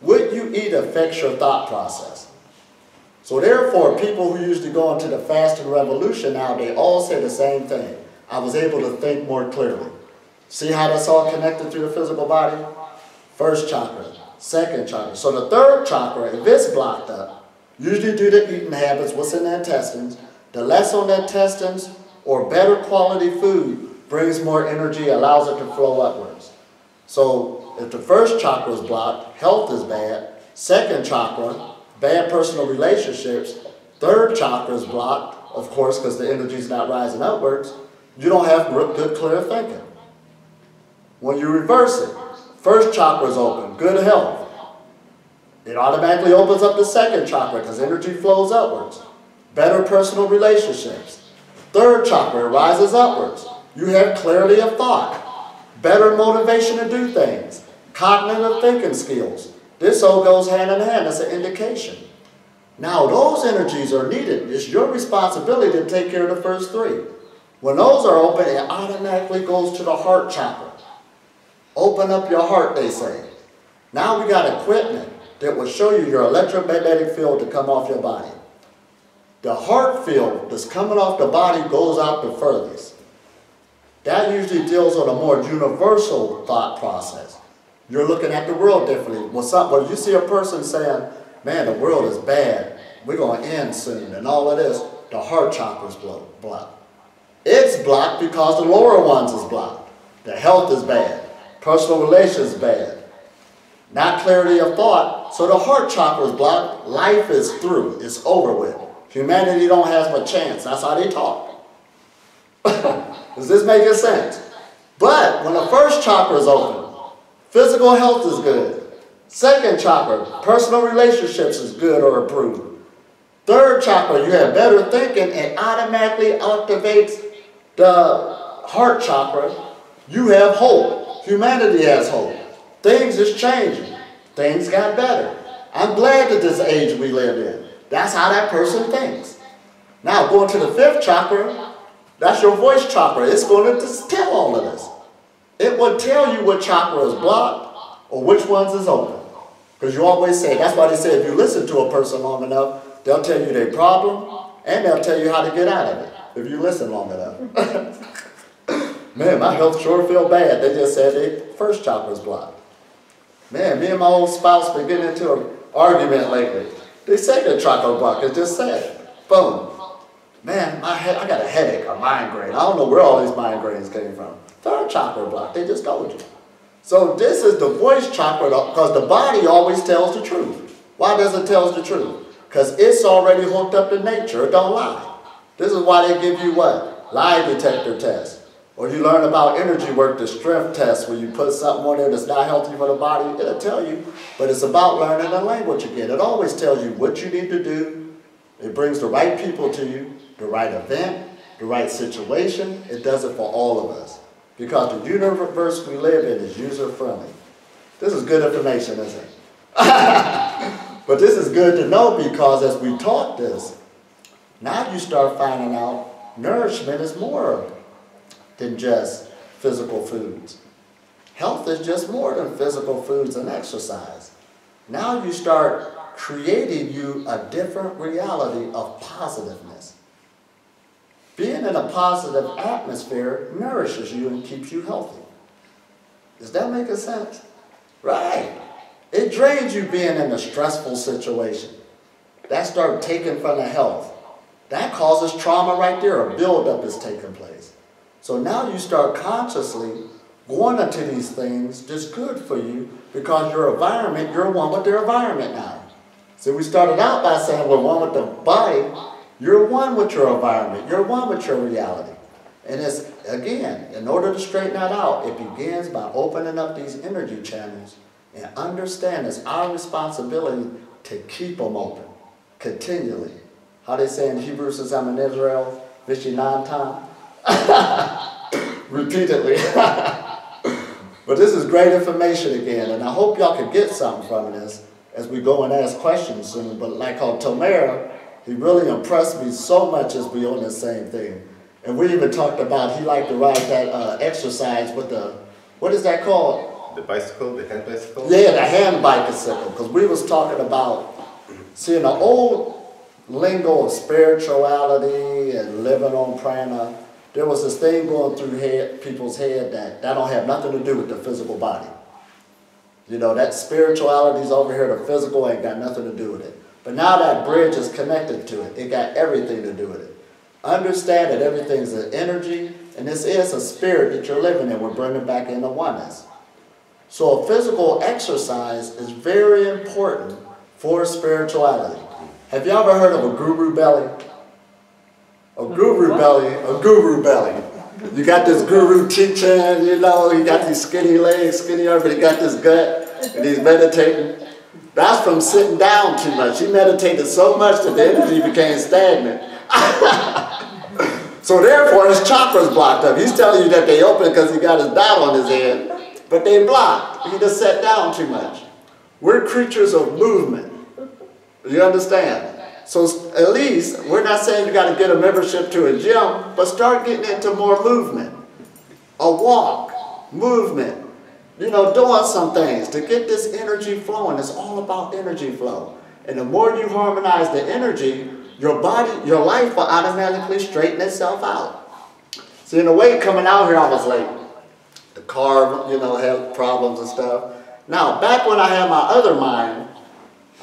S4: What you eat affects your thought process. So therefore, people who used to go into the fasting revolution now, they all say the same thing. I was able to think more clearly. See how that's all connected through the physical body? First chakra, second chakra. So the third chakra, if it's blocked up, usually due to eating habits, what's in the intestines, the less on the intestines or better quality food brings more energy, allows it to flow upwards. So if the first chakra is blocked, health is bad. Second chakra, bad personal relationships. Third chakra is blocked, of course, because the energy is not rising upwards. You don't have good, clear thinking. When you reverse it, first chakra is open, good health. It automatically opens up the second chakra because energy flows upwards. Better personal relationships. Third chakra rises upwards. You have clarity of thought. Better motivation to do things. Cognitive thinking skills. This all goes hand in hand. That's an indication. Now, those energies are needed. It's your responsibility to take care of the first three. When those are open, it automatically goes to the heart chakra. Open up your heart, they say. Now we got equipment that will show you your electromagnetic field to come off your body. The heart field that's coming off the body goes out the furthest. That usually deals with a more universal thought process. You're looking at the world differently. When you see a person saying, man, the world is bad, we're going to end soon, and all of this, the heart chakra is blocked. It's blocked because the lower ones is blocked. The health is bad. Personal relations bad. Not clarity of thought. So the heart chakra is blocked. Life is through. It's over with. Humanity don't have a chance. That's how they talk. Is this making sense? But when the first chakra is open, physical health is good. Second chakra, personal relationships is good or improved. Third chakra, you have better thinking and automatically activates the heart chakra. You have hope. Humanity has hope. Things is changing. Things got better. I'm glad that this age we live in. That's how that person thinks. Now, going to the fifth chakra, that's your voice chakra. It's going to tell all of this. It will tell you what chakra is blocked or which ones is open. Because you always say, that's why they say if you listen to a person long enough, they'll tell you their problem and they'll tell you how to get out of it if you listen long enough. Man, my health sure feel bad. They just said their first chakra is blocked. Man, me and my old spouse been getting into an argument lately. They second chakra block. It's just sad. Boom. Man, I got a headache, a migraine. I don't know where all these migraines came from. Third chakra block. They just told you. So this is the voice chakra because the body always tells the truth. Why does it tell the truth? Because it's already hooked up to nature. It don't lie. This is why they give you what? Lie detector test. Or you learn about energy work, the strength test, where you put something on there that's not healthy for the body. It'll tell you. But it's about learning the language again. It always tells you what you need to do. It brings the right people to you, the right event, the right situation. It does it for all of us. Because the universe we live in is user-friendly. This is good information, isn't it? But this is good to know because as we taught this, now you start finding out nourishment is more than just physical foods. Health is just more than physical foods and exercise. Now you start creating you a different reality of positiveness. Being in a positive atmosphere nourishes you and keeps you healthy. Does that make sense? Right. It drains you being in a stressful situation. That starts taking from the health. That causes trauma right there. A buildup is taking place. So now you start consciously going into these things that's good for you because your environment, you're one with their environment now. So we started out by saying we're one with the body. You're one with your environment. You're one with your reality. And it's, again, in order to straighten that out, it begins by opening up these energy channels and understand it's our responsibility to keep them open continually. How they say in Hebrew, since I'm in Israel, Vishinantam, repeatedly. But this is great information again, and I hope y'all can get something from this as we go and ask questions soon. But like on Tomer, he really impressed me so much as we on the same thing. And we even talked about he liked to ride that exercise with the, what is that called?
S1: The bicycle, the hand bicycle?
S4: Yeah, the hand bicycle, because we was talking about, seeing the old lingo of spirituality and living on prana. There was this thing going through people's head that don't have nothing to do with the physical body. You know, that spirituality's over here, the physical ain't got nothing to do with it. But now that bridge is connected to it. It got everything to do with it. Understand that everything's an energy, and this is a spirit that you're living in. We're bringing back into oneness. So a physical exercise is very important for spirituality. Have you ever heard of a guru belly? A guru belly, a guru belly. You got this guru teaching, you know, he got these skinny legs, skinny arms, but he got this gut, and he's meditating. That's from sitting down too much. He meditated so much that the energy became stagnant. So therefore his chakras blocked up. He's telling you that they open because he got his dot on his head, but they blocked. He just sat down too much. We're creatures of movement. You understand? So at least, we're not saying you got to get a membership to a gym, but start getting into more movement. A walk, movement, you know, doing some things to get this energy flowing. It's all about energy flow. And the more you harmonize the energy, your body, your life will automatically straighten itself out. See, in a way, coming out here, I was like, the car, you know, had problems and stuff. Now, back when I had my other mind,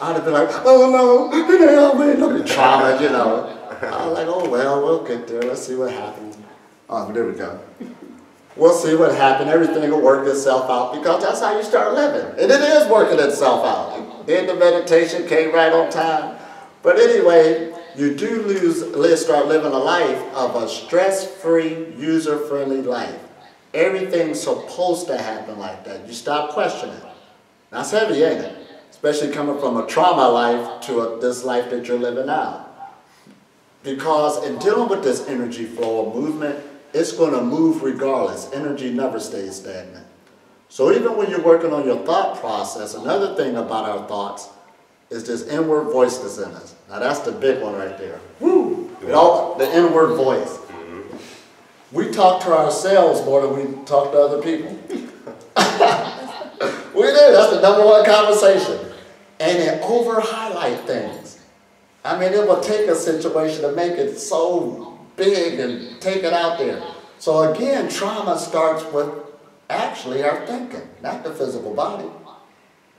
S4: I'd have been like, oh no, it ain't help me, look at trauma, you know. I was like, oh well, we'll get there, let's see what happens. Oh, there we go. We'll see what happens, everything will work itself out, because that's how you start living. And it is working itself out. Then the meditation came right on time. But anyway, you do start living a life of a stress-free, user-friendly life. Everything's supposed to happen like that. You stop questioning. That's heavy, ain't it? Especially coming from a trauma life to this life that you're living now. Because in dealing with this energy flow of movement, it's going to move regardless. Energy never stays stagnant. So even when you're working on your thought process, another thing about our thoughts is this inward voice that's in us. Now that's the big one right there. Woo! The inward voice. We talk to ourselves more than we talk to other people. We do. That's the #1 conversation. And it over-highlight things. I mean, it will take a situation to make it so big and take it out there. So again, trauma starts with actually our thinking, not the physical body.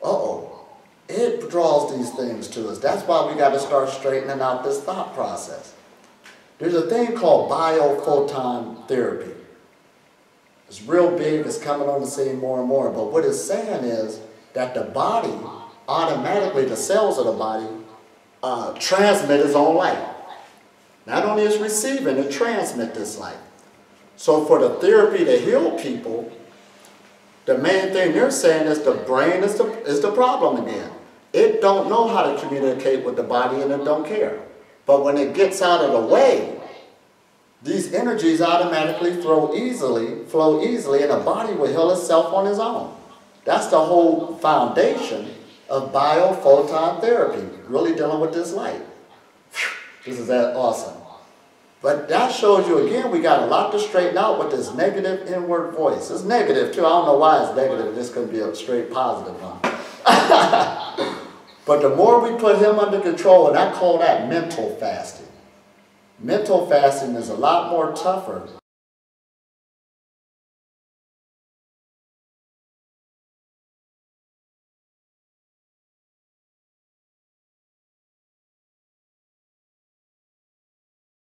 S4: Uh-oh. It draws these things to us. That's why we got to start straightening out this thought process. There's a thing called biophoton therapy. It's real big, it's coming on the scene more and more, but what it's saying is that the body, automatically the cells of the body, transmit its own light. Not only is receiving, it transmits this light. So for the therapy to heal people, the main thing they're saying is the brain is the problem again. It don't know how to communicate with the body and it don't care. But when it gets out of the way, these energies automatically flow easily, and the body will heal itself on its own. That's the whole foundation of biophoton therapy, really dealing with this light. This is that awesome. But that shows you, again, we got a lot to straighten out with this negative inward voice. It's negative, too. I don't know why it's negative. This could be a straight positive one. But the more we put him under control, and I call that mental fasting. Mental fasting is a lot more tougher